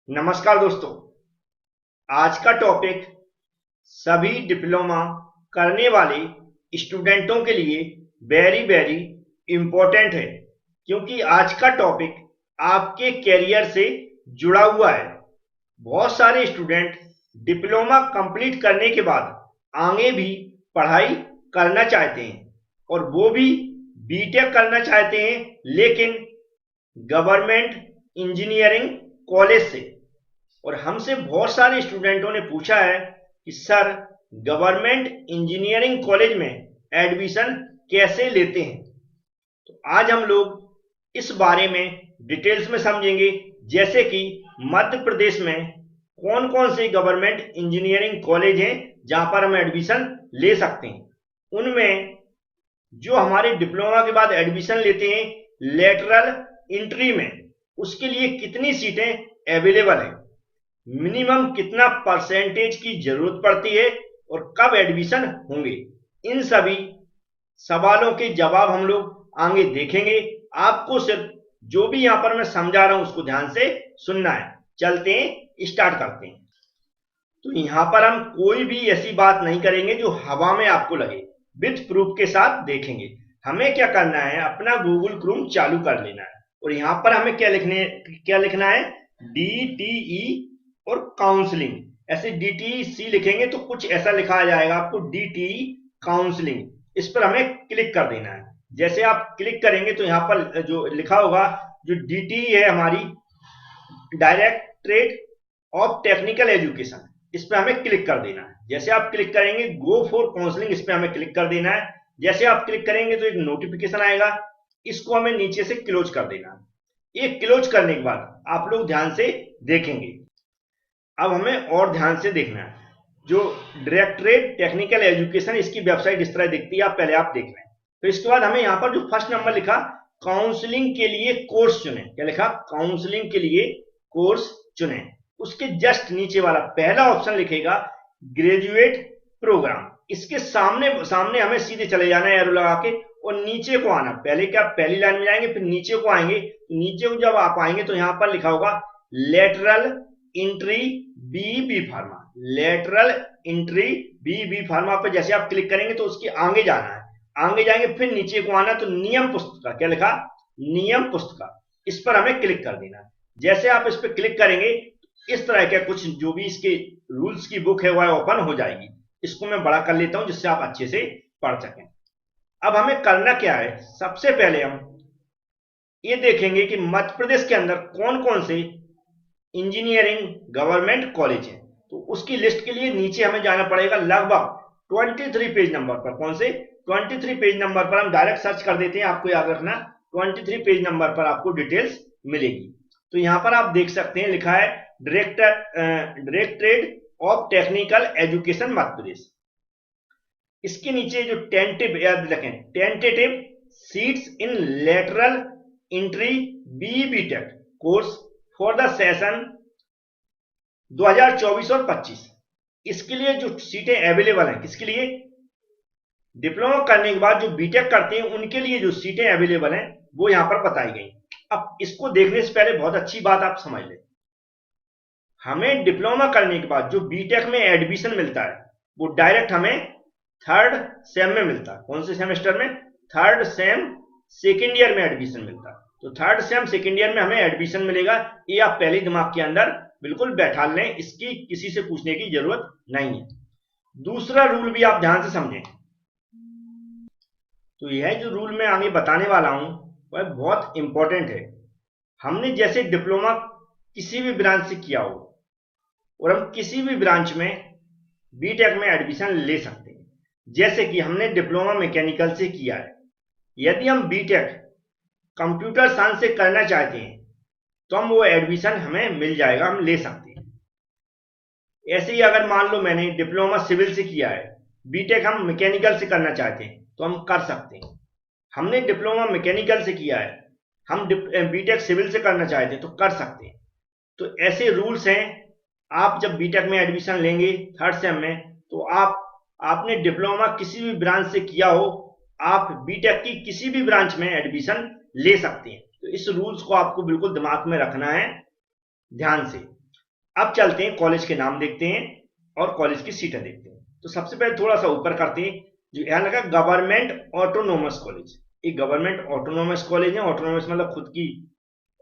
नमस्कार दोस्तों। आज का टॉपिक सभी डिप्लोमा करने वाले स्टूडेंटों के लिए वेरी वेरी इम्पोर्टेंट है, क्योंकि आज का टॉपिक आपके कैरियर से जुड़ा हुआ है। बहुत सारे स्टूडेंट डिप्लोमा कंप्लीट करने के बाद आगे भी पढ़ाई करना चाहते हैं और वो भी बीटेक करना चाहते हैं, लेकिन गवर्नमेंट इंजीनियरिंग कॉलेज से। और हमसे बहुत सारे स्टूडेंटों ने पूछा है कि सर, गवर्नमेंट इंजीनियरिंग कॉलेज में एडमिशन कैसे लेते हैं। तो आज हम लोग इस बारे में डिटेल्स में समझेंगे, जैसे कि मध्य प्रदेश में कौन कौन से गवर्नमेंट इंजीनियरिंग कॉलेज हैं जहां पर हम एडमिशन ले सकते हैं। उनमें जो हमारे डिप्लोमा के बाद एडमिशन लेते हैं लेटरल एंट्री में, उसके लिए कितनी सीटें अवेलेबल हैं, मिनिमम कितना परसेंटेज की जरूरत पड़ती है और कब एडमिशन होंगे, इन सभी सवालों के जवाब हम लोग आगे देखेंगे। आपको सिर्फ जो भी यहां पर मैं समझा रहा हूं उसको ध्यान से सुनना है। चलते हैं, स्टार्ट करते हैं। तो यहां पर हम कोई भी ऐसी बात नहीं करेंगे जो हवा में आपको लगे, विथ प्रूफ के साथ देखेंगे। हमें क्या करना है, अपना गूगल क्रोम चालू कर लेना है और यहां पर हमें क्या लिखना है, DTE और काउंसलिंग। ऐसे DTC लिखेंगे तो कुछ ऐसा लिखा आ जाएगा आपको, DTE काउंसलिंग। इस पर हमें क्लिक कर देना है। जैसे आप क्लिक करेंगे तो यहाँ पर जो लिखा होगा, जो DTE है हमारी डायरेक्टरेट ऑफ टेक्निकल एजुकेशन, इस पर हमें क्लिक कर देना है। जैसे आप क्लिक करेंगे, गो फॉर काउंसलिंग, इस पर हमें क्लिक कर देना है। जैसे आप क्लिक करेंगे तो एक नोटिफिकेशन आएगा, इसको हमें नीचे से क्लोज कर देना है। ये क्लोज करने के बाद आप लोग ध्यान से देखेंगे। अब हमें और ध्यान से देखना है, जो डायरेक्टरेट टेक्निकल एजुकेशन, इसकी वेबसाइट इस तरह दिखती है, आप पहले आप देख लें। तो इसके बाद हमें यहाँ पर जो फर्स्ट नंबर लिखा, काउंसलिंग के लिए कोर्स चुने, क्या लिखा, काउंसलिंग के लिए कोर्स चुने। उसके जस्ट नीचे वाला पहला ऑप्शन लिखेगा ग्रेजुएट प्रोग्राम। इसके सामने सामने हमें सीधे चले जाना है एरो लगा के और नीचे को आना। पहले क्या, पहली लाइन में जाएंगे, फिर नीचे को आएंगे। नीचे को जब आप आएंगे तो यहाँ पर लिखा होगा lateral entry B pharma, lateral entry B pharma पर जैसे आप क्लिक करेंगे तो उसके आगे जाना है। आगे जाएंगे, फिर नीचे को आना, तो नियम पुस्तिका, क्या लिखा, नियम पुस्तिका, इस पर हमें क्लिक कर देना है। जैसे आप इस पर क्लिक करेंगे, इस तरह का कुछ जो भी इसके रूल्स की बुक है वह ओपन हो जाएगी। इसको मैं बड़ा कर लेता हूं जिससे आप अच्छे से पढ़ सकें। अब हमें करना क्या है, सबसे पहले हम ये देखेंगे कि मध्य प्रदेश के अंदर कौन कौन से इंजीनियरिंग गवर्नमेंट कॉलेज है। तो उसकी लिस्ट के लिए नीचे हमें जाना पड़ेगा लगभग 23 पेज नंबर पर। कौन से 23 पेज नंबर पर हम डायरेक्ट सर्च कर देते हैं, आपको याद रखना 23 पेज नंबर पर आपको डिटेल्स मिलेगी। तो यहां पर आप देख सकते हैं लिखा है directorate of technical education Madhya Pradesh. इसके नीचे जो टेंटेटिव, याद रखें, tentative seats in lateral entry B.Tech course for the session 2024 और 25, इसके लिए जो सीटें अवेलेबल हैं, किसके लिए, डिप्लोमा करने के बाद जो बीटेक करते हैं उनके लिए जो सीटें अवेलेबल हैं वो यहां पर बताई गई। अब इसको देखने से पहले बहुत अच्छी बात आप समझ लें, हमें डिप्लोमा करने के बाद जो बीटेक में एडमिशन मिलता है वो डायरेक्ट हमें थर्ड सेम में मिलता है। कौन से सेमेस्टर में, थर्ड सेम सेकेंड ईयर में एडमिशन मिलता है। तो थर्ड सेम सेकेंड ईयर में हमें एडमिशन मिलेगा, ये आप पहले दिमाग के अंदर बिल्कुल बैठा लें, इसकी किसी से पूछने की जरूरत नहीं है। दूसरा रूल भी आप ध्यान से समझें। तो यह जो रूल मैं आगे बताने वाला हूं वह बहुत इंपॉर्टेंट है। हमने जैसे डिप्लोमा किसी भी ब्रांच से किया हो और हम किसी भी ब्रांच में बीटेक में एडमिशन ले सकते हैं। जैसे कि हमने डिप्लोमा मैकेनिकल से किया है, यदि हम बीटेक कंप्यूटर साइंस से करना चाहते हैं तो हम वो एडमिशन हमें मिल जाएगा, हम ले सकते हैं। ऐसे ही अगर मान लो मैंने डिप्लोमा सिविल से किया है, बीटेक हम मैकेनिकल से करना चाहते हैं तो हम कर सकते हैं। हमने डिप्लोमा मैकेनिकल से किया है, हम बीटेक सिविल से करना चाहते हैं तो कर सकते हैं। तो ऐसे रूल्स हैं। आप जब बीटेक में एडमिशन लेंगे थर्ड सेम में, तो आपने डिप्लोमा किसी भी ब्रांच से किया हो, आप बीटेक की किसी भी ब्रांच में एडमिशन ले सकते हैं। तो इस रूल्स को आपको बिल्कुल दिमाग में रखना है ध्यान से। अब चलते हैं कॉलेज के नाम देखते हैं और कॉलेज की सीटें देखते हैं। तो सबसे पहले थोड़ा सा ऊपर करते हैं, जो यहाँ लगा गवर्नमेंट ऑटोनोमस कॉलेज। ये गवर्नमेंट ऑटोनोमस कॉलेज है। ऑटोनोमस मतलब खुद की,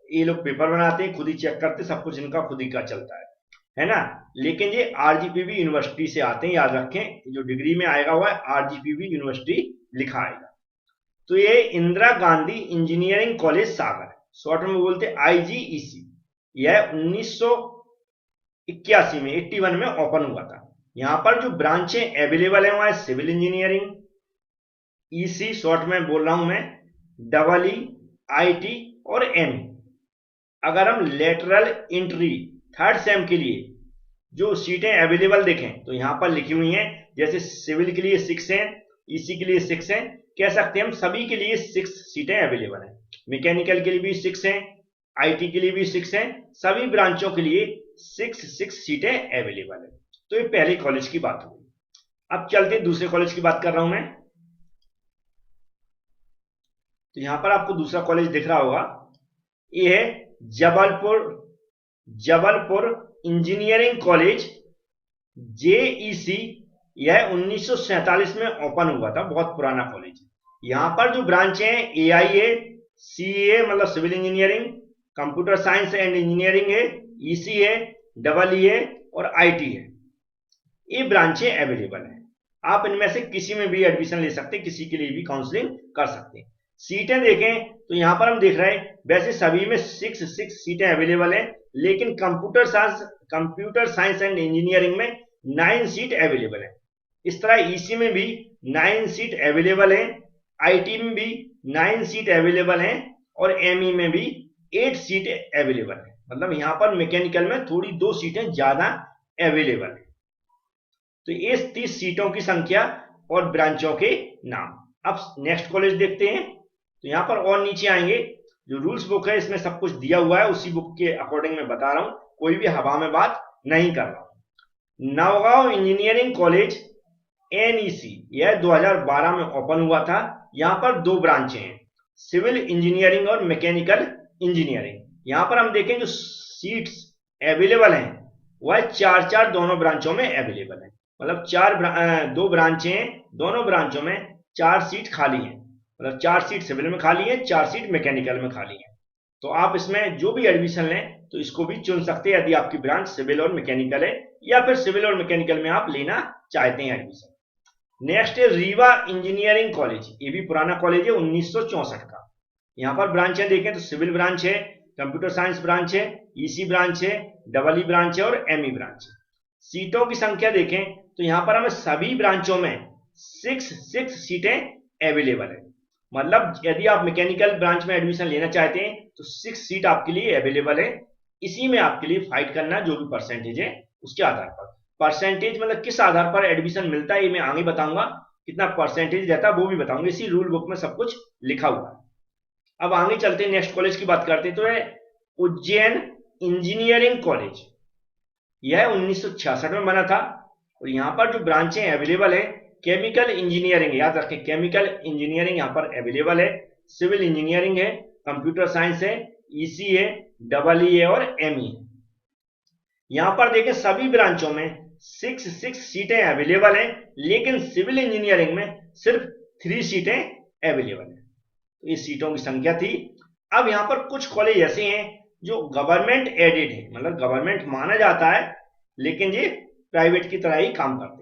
ये लोग पेपर बनाते हैं, खुद ही चेक करते, सब कुछ इनका खुद ही का चलता है ना। लेकिन ये आरजीपीवी यूनिवर्सिटी से आते हैं, याद रखें, जो डिग्री में आएगा हुआ है आरजीपीवी यूनिवर्सिटी लिखा आएगा। तो ये इंदिरा गांधी इंजीनियरिंग कॉलेज सागर, शॉर्ट में बोलते हैं आईजीईसी। यह 1981 में 81 में ओपन हुआ था। यहां पर जो ब्रांचें अवेलेबल है वह है सिविल इंजीनियरिंग, ईसी शॉर्ट में बोल रहा हूं मैं, डबल ई, आईटी और एम। अगर हम लेटरल एंट्री थर्ड सेम के लिए जो सीटें अवेलेबल देखें तो यहां पर लिखी हुई हैं, जैसे सिविल के लिए 6 हैं, ईसी के लिए 6 हैं, कह सकते हैं हम सभी के लिए 6 सीटें अवेलेबल हैं। मैकेनिकल के लिए भी 6 हैं, आईटी के लिए भी 6 हैं, सभी ब्रांचों के लिए 6 सीटें अवेलेबल है। तो ये पहले कॉलेज की बात हुई। अब चलते दूसरे कॉलेज की बात कर रहा हूं मैं। तो यहां पर आपको दूसरा कॉलेज दिख रहा होगा, ये है जबलपुर इंजीनियरिंग कॉलेज, जेईसी। यह 1947 में ओपन हुआ था, बहुत पुराना कॉलेज है। यहां पर जो ब्रांच है एआईए, सीए मतलब civil engineering, computer science and engineering है, ईसी है, डबल ई है और आईटी है। ये ब्रांचें अवेलेबल हैं। आप इनमें से किसी में भी एडमिशन ले सकते हैं, किसी के लिए भी काउंसलिंग कर सकते हैं। सीटें देखें तो यहां पर हम देख रहे हैं वैसे सभी में 6 सीटें अवेलेबल हैं, लेकिन कंप्यूटर साइंस एंड इंजीनियरिंग में 9 सीट अवेलेबल है। इस तरह ईसी में भी 9 सीट अवेलेबल है, आईटी में भी 9 सीट अवेलेबल है और एमई में भी 8 सीट अवेलेबल है। मतलब यहां पर मैकेनिकल में थोड़ी 2 सीटें ज्यादा अवेलेबल है। तो ये 30 सीटों की संख्या और ब्रांचों के नाम। अब नेक्स्ट कॉलेज देखते हैं। तो यहां पर और नीचे आएंगे, जो रूल्स बुक है इसमें सब कुछ दिया हुआ है, उसी बुक के अकॉर्डिंग मैं बता रहा हूं, कोई भी हवा में बात नहीं कर रहा हूं। नवगांव इंजीनियरिंग कॉलेज एनईसी, यह 2012 में ओपन हुआ था। यहां पर 2 ब्रांचें हैं, सिविल इंजीनियरिंग और मैकेनिकल इंजीनियरिंग। यहां पर हम देखें जो सीट्स अवेलेबल हैं वह 4 दोनों ब्रांचों में अवेलेबल है। मतलब 2 ब्रांचें हैं, दोनों ब्रांचों में 4 सीट खाली हैं। मतलब 4 सीट सिविल में खाली है, 4 सीट मैकेनिकल में खाली है। तो आप इसमें जो भी एडमिशन लें तो इसको भी चुन सकते हैं, यदि आपकी ब्रांच सिविल और मैकेनिकल है, या फिर सिविल और मैकेनिकल में आप लेना चाहते हैं एडमिशन। नेक्स्ट है रीवा इंजीनियरिंग कॉलेज, ये भी पुराना कॉलेज है 1964 का। यहां पर ब्रांचें देखें तो सिविल ब्रांच है, कंप्यूटर साइंस ब्रांच है, ईसी ब्रांच है, डबल ई ब्रांच है और एमई ब्रांच है। सीटों की संख्या देखें तो यहां पर हमें सभी ब्रांचों में 6 सीटें अवेलेबल है। मतलब यदि आप मैकेनिकल ब्रांच में एडमिशन लेना चाहते हैं तो 6 सीट आपके लिए अवेलेबल है। इसी में आपके लिए फाइट करना, जो भी परसेंटेज है उसके आधार पर। परसेंटेज मतलब किस आधार पर एडमिशन मिलता है ये मैं आगे बताऊंगा, कितना परसेंटेज रहता है वो भी बताऊंगा, इसी रूल बुक में सब कुछ लिखा हुआ है। अब आगे चलते हैं, नेक्स्ट कॉलेज की बात करते हैं। तो है उज्जैन इंजीनियरिंग कॉलेज, यह 1966 में बना था और यहां पर जो ब्रांचें अवेलेबल है, केमिकल इंजीनियरिंग, याद रखें केमिकल इंजीनियरिंग यहां पर अवेलेबल है, सिविल इंजीनियरिंग है, कंप्यूटर साइंस है, ईसी है, डबल ई है और एमई है। यहां पर देखें सभी ब्रांचों में 6 सीटें अवेलेबल हैं, लेकिन सिविल इंजीनियरिंग में सिर्फ 3 सीटें अवेलेबल हैं। तो ये सीटों की संख्या थी। अब यहां पर कुछ कॉलेज ऐसे हैं जो गवर्नमेंट एडेड है, मतलब गवर्नमेंट माना जाता है, लेकिन ये प्राइवेट की तरह ही काम करते हैं।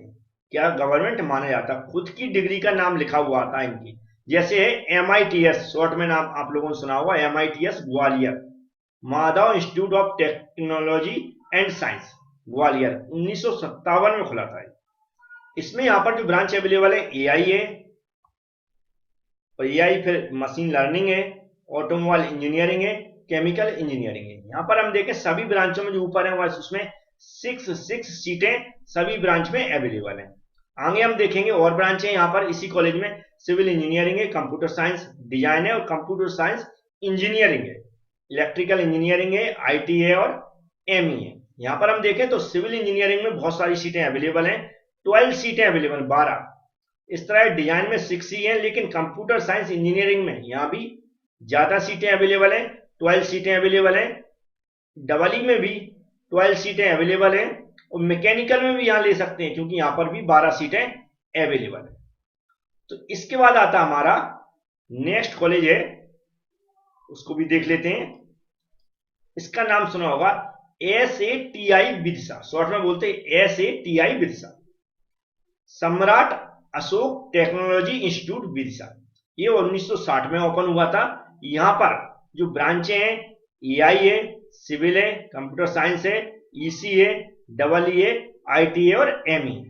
क्या गवर्नमेंट माना जाता है, खुद की डिग्री का नाम लिखा हुआ आता है इनकी। जैसे है MITS, शॉर्ट में नाम आप लोगों ने सुना होगा, MITS Gwalior, Madhav institute of technology and science Gwalior, 1957 में खुला था। इसमें यहां पर जो ब्रांच अवेलेबल है एआई है, और एआई फिर मशीन लर्निंग है, ऑटोमोबाइल इंजीनियरिंग है, केमिकल इंजीनियरिंग है। यहां पर हम देखें सभी ब्रांचों में जो ऊपर है उसमें 6 सीटें सभी ब्रांच में अवेलेबल है। आगे हम देखेंगे और ब्रांच है यहां पर इसी कॉलेज में, सिविल इंजीनियरिंग है, कंप्यूटर साइंस डिजाइन है और कंप्यूटर साइंस इंजीनियरिंग है, इलेक्ट्रिकल इंजीनियरिंग है, आईटी है और एमई है। यहां पर हम देखें तो सिविल इंजीनियरिंग में बहुत सारी सीटें अवेलेबल हैं, 12 सीटें अवेलेबल, 12। इस तरह डिजाइन में 6 ही है, लेकिन कंप्यूटर साइंस इंजीनियरिंग में यहां भी ज्यादा सीटें अवेलेबल हैं, 12 सीटें अवेलेबल हैं। डबल ई में भी 12 सीटें अवेलेबल हैं, और मैकेनिकल में भी यहाँ ले सकते हैं क्योंकि यहाँ पर भी 12 सीटें अवेलेबल है। तो इसके बाद आता हमारा नेक्स्ट कॉलेज है, उसको भी देख लेते हैं। इसका नाम सुना होगा, SATI विदिशा, शॉर्ट में बोलते हैं SATI विदिशा, सम्राट अशोक टेक्नोलॉजी इंस्टीट्यूट विदिशा। ये 1960 में ओपन हुआ था। यहां पर जो ब्रांचें हैं, EI है, सिविल है, कंप्यूटर साइंस है, EC है, EE, IT है और ME है।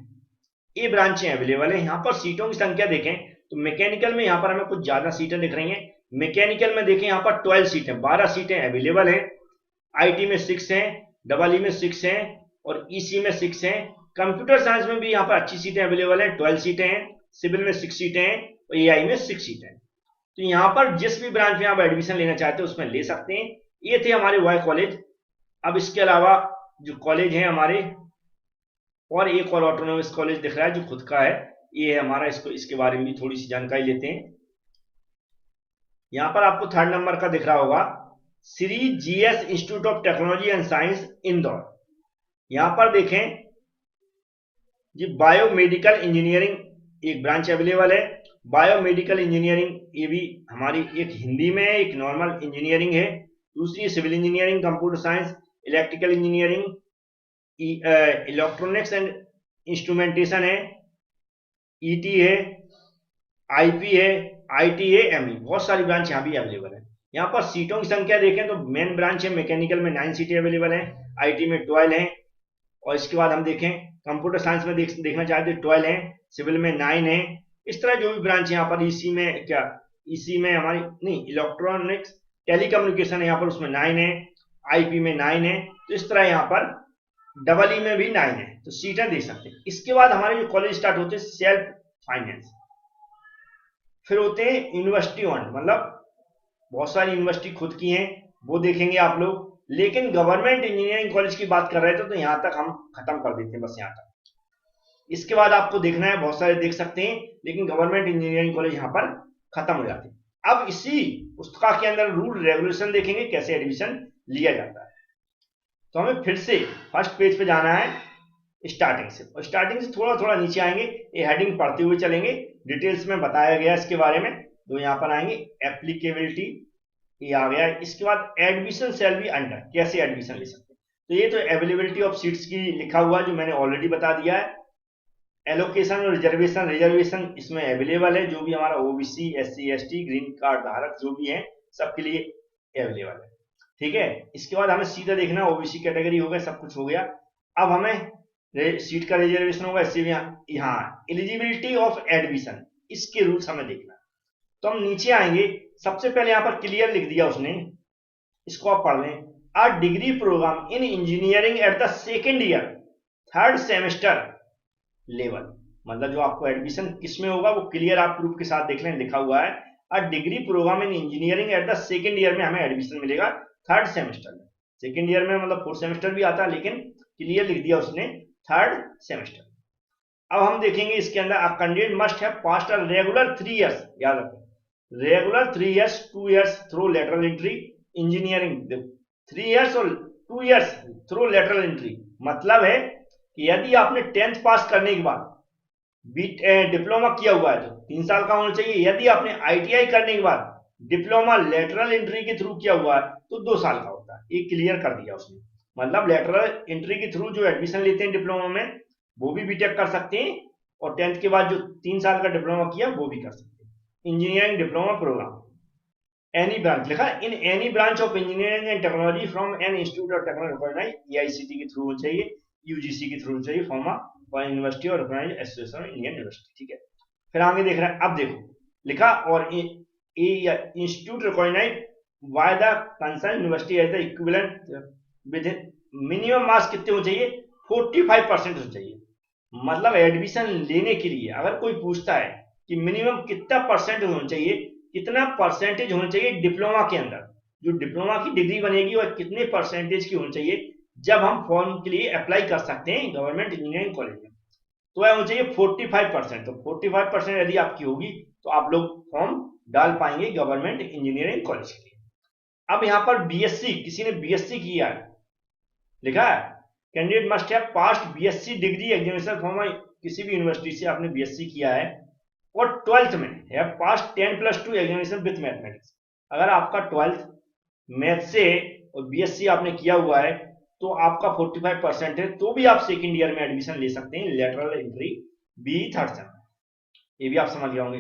ये ब्रांचें अवेलेबल है। यहाँ पर सीटों की संख्या देखें तो मैकेनिकल में यहाँ पर हमें कुछ ज्यादा सीटें दिख रही हैं। मैकेनिकल में देखें यहाँ पर 12 सीटें, 12 सीटें अवेलेबल हैं। IT में 6 हैं, EE में 6 हैं और EC में 6 हैं। कंप्यूटर साइंस में भी यहाँ पर अच्छी सीटें अवेलेबल हैं, 12 सीटें हैं। सिविल में 6 सीटें हैं और AI में 6 सीटें हैं। तो यहाँ पर जिस भी ब्रांच में आप एडमिशन लेना चाहते हो उसमें ले सकते हैं। ये थे हमारे वाई कॉलेज। अब इसके अलावा जो कॉलेज हैं हमारे, और एक और ऑटोनोमस कॉलेज दिख रहा है जो खुद का है, ये है हमारा। इसके बारे में भी थोड़ी सी जानकारी लेते हैं। यहाँ पर आपको 3rd नंबर का दिख रहा होगा, Shri GS institute of technology and science Indore. यहाँ पर देखें जी, बायोमेडिकल इंजीनियरिंग एक ब्रांच अवेलेबल है। बायोमेडिकल इंजीनियरिंग ये भी हमारी एक हिंदी में है, एक नॉर्मल इंजीनियरिंग है। दूसरी civil engineering, computer science, electrical engineering, electronics and instrumentation है, ET है, IP है, IT है, ME। बहुत सारी ब्रांच यहाँ भी अवेलेबल है। यहाँ पर सीटों की संख्या देखें तो मेन ब्रांच है मैकेनिकल में 9 सीटें अवेलेबल हैं, IT में 12 हैं, और इसके बाद हम देखें कंप्यूटर साइंस में देखना चाहते हैं 12 हैं, सिविल में 9 है। इस तरह जो भी ब्रांच यहाँ पर EC में में हमारी नहीं, इलेक्ट्रॉनिक्स टेलीकम्युनिकेशन है यहाँ पर, उसमें 9 है, IP में 9 है। तो इस तरह यहाँ पर EE में भी 9 है, तो सीटें दे सकते हैं। इसके बाद हमारे जो कॉलेज स्टार्ट होते हैं सेल्फ फाइनेंस, फिर होते हैं यूनिवर्सिटी ओन्ड, मतलब बहुत सारी यूनिवर्सिटी खुद की हैं, वो देखेंगे आप लोग। लेकिन गवर्नमेंट इंजीनियरिंग कॉलेज की बात कर रहे थे तो यहां तक हम खत्म कर देते हैं, बस यहां तक। इसके बाद आपको देखना है, बहुत सारे देख सकते हैं, लेकिन गवर्नमेंट इंजीनियरिंग कॉलेज यहां पर खत्म हो जाते हैं। अब इसी पुस्तिका के अंदर रूल रेगुलेशन देखेंगे कैसे एडमिशन लिया जाता है। तो हमें फिर से फर्स्ट पेज पे जाना है स्टार्टिंग से, और स्टार्टिंग से थोड़ा थोड़ा नीचे आएंगे, ये हेडिंग पढ़ते हुए चलेंगे। डिटेल्स में बताया गया इसके बारे में। तो यहाँ पर आएंगे एप्लीकेबिलिटी, ये आ गया। इसके बाद एडमिशन शैल बी अंडर, कैसे एडमिशन ले सकते हैं। तो ये तो अवेलेबिलिटी ऑफ सीट्स की लिखा हुआ जो मैंने ऑलरेडी बता दिया है। एलोकेशन और रिजर्वेशन इसमें अवेलेबल है, जो भी हमारा OBC, SC ST green card धारक जो भी है सबके लिए अवेलेबल है, ठीक है। इसके बाद हमें सीधा देखना, OBC कैटेगरी हो गया, सब कुछ हो गया। अब हमें सीट का रिजर्वेशन होगा, इससे भी यहाँ एलिजिबिलिटी ऑफ एडमिशन, इसके रूल्स हमें देखना। तो हम नीचे आएंगे, सबसे पहले यहाँ पर क्लियर लिख दिया उसने, इसको आप पढ़ लें। A degree program in engineering at the 2nd year 3rd semester level, मतलब जो आपको एडमिशन किसमें होगा वो क्लियर आप प्रूफ के साथ देख लें, लिखा हुआ है a degree program in engineering at the 2nd year में हमें एडमिशन मिलेगा 3rd सेमेस्टर में। 2nd ईयर में मतलब 4th सेमेस्टर भी आता है, लेकिन क्लियर लिख दिया उसने 3rd सेमेस्टर। अब हम देखेंगे इसके अंदर, a candidate must have passed a regular 3 years, याद रखें regular 3 years 2 years through lateral entry engineering, 3 years और 2 इयर्स थ्रू लेटरल एंट्री। मतलब है कि यदि आपने 10th पास करने के बाद डिप्लोमा किया हुआ है तो 3 साल का होना चाहिए। यदि आपने ITI करने के बाद डिप्लोमा लेटरल एंट्री के थ्रू किया हुआ है तो 2 साल का होता है। ये क्लियर कर दिया उसने। मतलब लेटरल एंट्री के थ्रू जो एडमिशन लेते हैं डिप्लोमा में वो भी B.Tech कर सकते हैं, और 10th के बाद जो 3 साल का डिप्लोमा किया वो भी कर सकते हैं। Engineering diploma program any branch लिखा, in any branch of engineering and technology from an institute of technology, EICT के थ्रू होना चाहिए, UGC के थ्रू चाहिए, फॉर्मा यूनिवर्सिटी और एसोसिएशन इंडियन यूनिवर्सिटी, ठीक है। फिर आगे देख रहे हैं, अब देखो लिखा, और institute recognized by the concern university as the equivalent with minimum marks कितने होने चाहिए, 45% होना चाहिए। मतलब एडमिशन लेने के लिए अगर कोई पूछता है कि मिनिमम कितना परसेंट होना चाहिए, कितना परसेंटेज होना चाहिए डिप्लोमा के अंदर, जो डिप्लोमा की डिग्री बनेगी वह कितने परसेंटेज की होनी चाहिए जब हम फॉर्म के लिए अप्लाई कर सकते हैं गवर्नमेंट इंजीनियरिंग कॉलेज में, तो वह होना चाहिए 45%। तो 45% यदि आपकी होगी तो आप लोग फॉर्म डाल पाएंगे गवर्नमेंट इंजीनियरिंग कॉलेज के लिए। अब यहाँ पर BSc, किसी ने BSc किया है लिखा है candidate must have past BSc degree examination from किसी भी यूनिवर्सिटी से आपने बीएससी किया है और 12th में have pass 10+2 examination with mathematics. अगर आपका 12th मैथ से और बीएससी आपने किया हुआ है तो आपका 45% है, तो भी आप सेकेंड ईयर में एडमिशन ले सकते हैं lateral entry B third sem. ये भी आप समझ गए होंगे।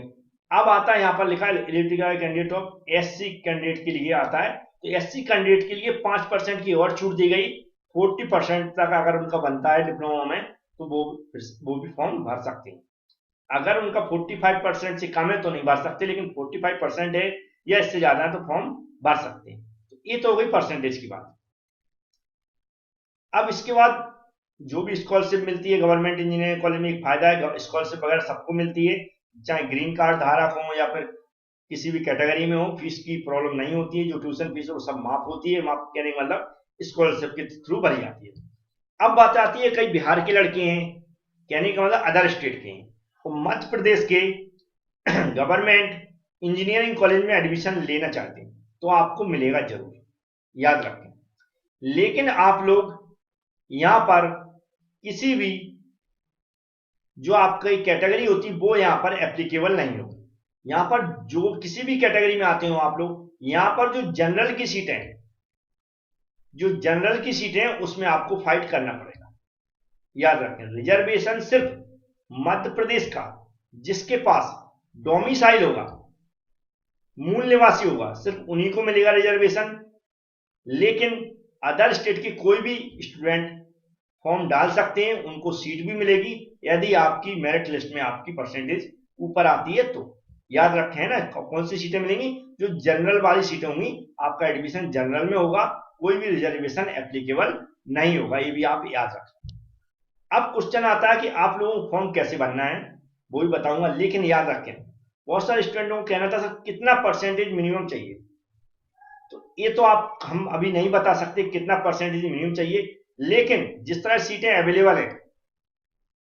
अब आता है यहाँ पर लिखा है eligibility candidate of SC candidate के लिए आता है, तो एससी कैंडिडेट के लिए 5% की और छूट दी गई। 40% तक अगर उनका बनता है डिप्लोमा में तो वो भी फॉर्म भर सकते हैं। अगर उनका 45% से कम है तो नहीं भर सकते, लेकिन 45% है या इससे ज्यादा है तो फॉर्म भर सकते हैं। तो ये तो हो गई परसेंटेज की बात। अब इसके बाद जो भी स्कॉलरशिप मिलती है गवर्नमेंट इंजीनियरिंग कॉलेज में, एक फायदा है स्कॉलरशिप वगैरह सबको मिलती है, चाहे ग्रीन कार्ड धारक हो या फिर किसी भी कैटेगरी में हो, फीस की प्रॉब्लम नहीं होती है। जो ट्यूशन फीस है वो सब माफ होती है, माफ कहने का मतलब स्कॉलरशिप के थ्रू भरी जाती है। अब बात आती है कई बिहार के लड़के हैं, कहने का मतलब अदर स्टेट के हैं, तो मध्य प्रदेश के गवर्नमेंट इंजीनियरिंग कॉलेज में एडमिशन लेना चाहते हैं तो आपको मिलेगा जरूर, याद रखें। लेकिन आप लोग यहां पर किसी भी जो आपकी कैटेगरी होती है वो यहां पर एप्लीकेबल नहीं होगी। यहां पर जो किसी भी कैटेगरी में आते हो आप लोग, यहां पर जो जनरल की सीट है, जो जनरल की सीट है उसमें आपको फाइट करना पड़ेगा। याद रखें, रिजर्वेशन सिर्फ मध्य प्रदेश का जिसके पास डोमिसाइल होगा, मूल निवासी होगा, सिर्फ उन्हीं को मिलेगा रिजर्वेशन। लेकिन अदर स्टेट के कोई भी स्टूडेंट फॉर्म डाल सकते हैं, उनको सीट भी मिलेगी यदि आपकी मेरिट लिस्ट में आपकी परसेंटेज ऊपर आती है तो। याद रखें ना, कौन सी सीटें मिलेंगी, जो जनरल वाली सीटें होंगी, आपका एडमिशन जनरल में होगा, कोई भी रिजर्वेशन एप्लीकेबल नहीं होगा, ये भी आप याद रखें। अब क्वेश्चन आता है कि आप लोगों को फॉर्म कैसे भरना है, वो भी बताऊंगा, लेकिन याद रखें बहुत सारे स्टूडेंटों को कहना था सर कितना परसेंटेज मिनिमम चाहिए, तो ये तो हम अभी नहीं बता सकते कितना परसेंटेज मिनिमम चाहिए। लेकिन जिस तरह सीटें अवेलेबल है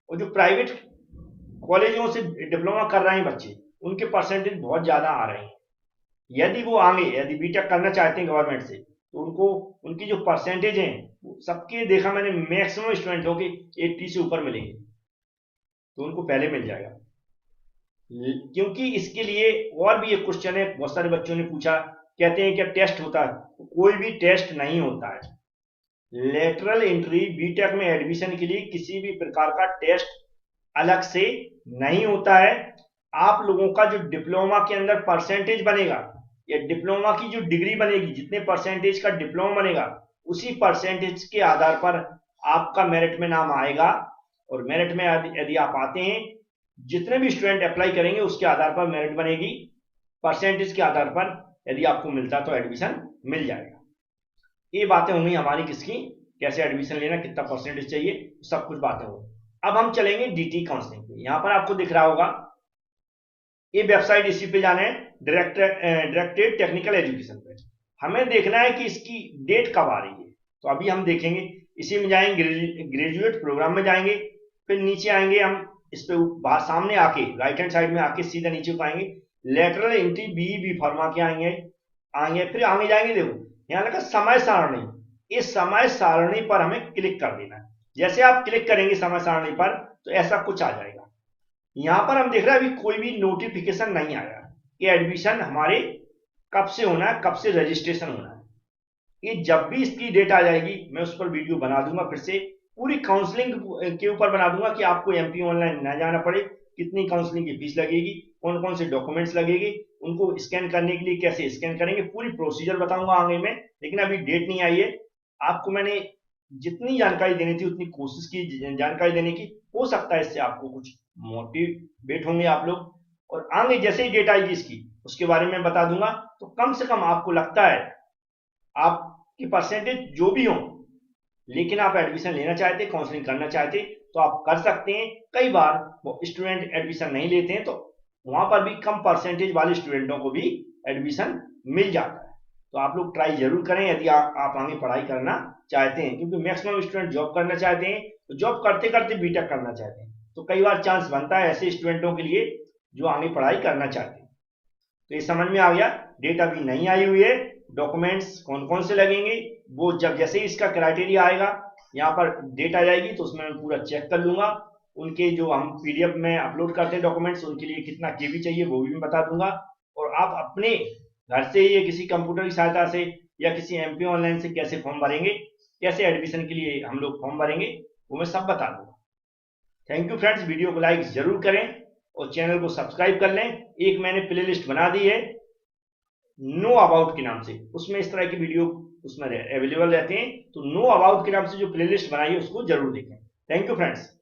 और जो प्राइवेट कॉलेजों से डिप्लोमा कर रहे हैं बच्चे, उनके परसेंटेज बहुत ज्यादा आ रहे हैं। यदि वो आगे यदि बीटेक करना चाहते हैं गवर्नमेंट से तो उनको उनकी जो परसेंटेज है सबके देखा मैंने मैक्सिमम स्टूडेंटों के 80 से ऊपर मिलेंगे, तो उनको पहले मिल जाएगा। क्योंकि इसके लिए और भी एक क्वेश्चन है, बहुत सारे बच्चों ने पूछा, कहते हैं क्या टेस्ट होता है, तो कोई भी टेस्ट नहीं होता है। लेटरल एंट्री बीटेक में एडमिशन के लिए किसी भी प्रकार का टेस्ट अलग से नहीं होता है। आप लोगों का जो डिप्लोमा के अंदर परसेंटेज बनेगा या डिप्लोमा की जो डिग्री बनेगी, जितने परसेंटेज का डिप्लोमा बनेगा उसी परसेंटेज के आधार पर आपका मेरिट में नाम आएगा। और मेरिट में यदि आप आते हैं, जितने भी स्टूडेंट अप्लाई करेंगे उसके आधार पर मेरिट बनेगी, परसेंटेज के आधार पर यदि आपको मिलता तो एडमिशन मिल जाएगा। ये बातें होंगी हमारी किसकी, कैसे एडमिशन लेना, कितना परसेंटेज चाहिए, सब कुछ बातें होंगी। अब हम चलेंगे डीटी काउंसलिंग पे। यहां पर आपको दिख रहा होगा ये वेबसाइट, इसी पे जाना है, डायरेक्टेड टेक्निकल एजुकेशन पे। हमें देखना है कि इसकी डेट कब आ रही है, तो अभी हम देखेंगे। इसी में जाएंगे, ग्रेजुएट प्रोग्राम में जाएंगे, फिर नीचे आएंगे हम, इस पे सामने आके राइट हैंड साइड में आके सीधा नीचे को आएंगे, लेटरल एंट्री बी फार्मा के आएंगे फिर आगे जाएंगे। देखो यहाँ लगा समय सारणी, इस समय सारणी पर हमें क्लिक कर देना है। जैसे आप क्लिक करेंगे समय सारणी पर तो ऐसा कुछ आ जाएगा। यहां पर हम देख रहे हैं अभी कोई भी नोटिफिकेशन नहीं आया कि एडमिशन हमारे कब से होना है, कब से रजिस्ट्रेशन होना है। ये जब भी इसकी डेट आ जाएगी मैं उस पर वीडियो बना दूंगा, फिर से पूरी काउंसलिंग के ऊपर बना दूंगा कि आपको एमपी ऑनलाइन ना जाना पड़े, कितनी काउंसलिंग की फीस लगेगी, कौन कौन से डॉक्यूमेंट्स लगेंगे, उनको स्कैन करने के लिए कैसे स्कैन करेंगे, पूरी प्रोसीजर बताऊंगा आगे में। लेकिन अभी डेट नहीं आई है। आपको मैंने जितनी जानकारी देनी थी उतनी कोशिश की जानकारी देने की, हो सकता है इससे आपको कुछ मोटिवेट होंगे आप लोग। और आगे जैसे ही डेट आएगी इसकी उसके बारे में बता दूंगा, तो कम से कम आपको लगता है आपकी परसेंटेज जो भी हो, लेकिन आप एडमिशन लेना चाहते, काउंसलिंग करना चाहते तो आप कर सकते हैं। कई बार वो स्टूडेंट एडमिशन नहीं लेते हैं तो वहां पर भी कम परसेंटेज वाले स्टूडेंटों को भी एडमिशन मिल जाता है। तो आप लोग ट्राई जरूर करें यदि आप आगे पढ़ाई करना चाहते हैं, क्योंकि मैक्सिमम स्टूडेंट जॉब करना चाहते हैं, तो जॉब करते करते बीटेक करना चाहते हैं, तो कई बार चांस बनता है ऐसे स्टूडेंटों के लिए जो आगे पढ़ाई करना चाहते हैं। तो ये समझ में आ गया। डेट अभी नहीं आई हुई है, डॉक्यूमेंट्स कौन कौन से लगेंगे वो जब जैसे ही इसका क्राइटेरिया आएगा, यहाँ पर डेट आ जाएगी, तो उसमें मैं पूरा चेक कर लूंगा। उनके जो हम पीडीएफ में अपलोड करते हैं डॉक्यूमेंट्स, उनके लिए कितना केबी चाहिए वो भी मैं बता दूंगा। और आप अपने घर से या किसी कंप्यूटर की सहायता से या किसी एमपी ऑनलाइन से कैसे फॉर्म भरेंगे, कैसे एडमिशन के लिए हम लोग फॉर्म भरेंगे, वो मैं सब बता दूंगा। थैंक यू फ्रेंड्स, वीडियो को लाइक जरूर करें और चैनल को सब्सक्राइब कर लें। एक मैंने प्लेलिस्ट बना दी है नो अबाउट के नाम से, उसमें इस तरह की वीडियो उसमें अवेलेबल रहते हैं, तो नो अबाउट के नाम से जो प्लेलिस्ट बनाई है उसको जरूर देखें। Thank you friends.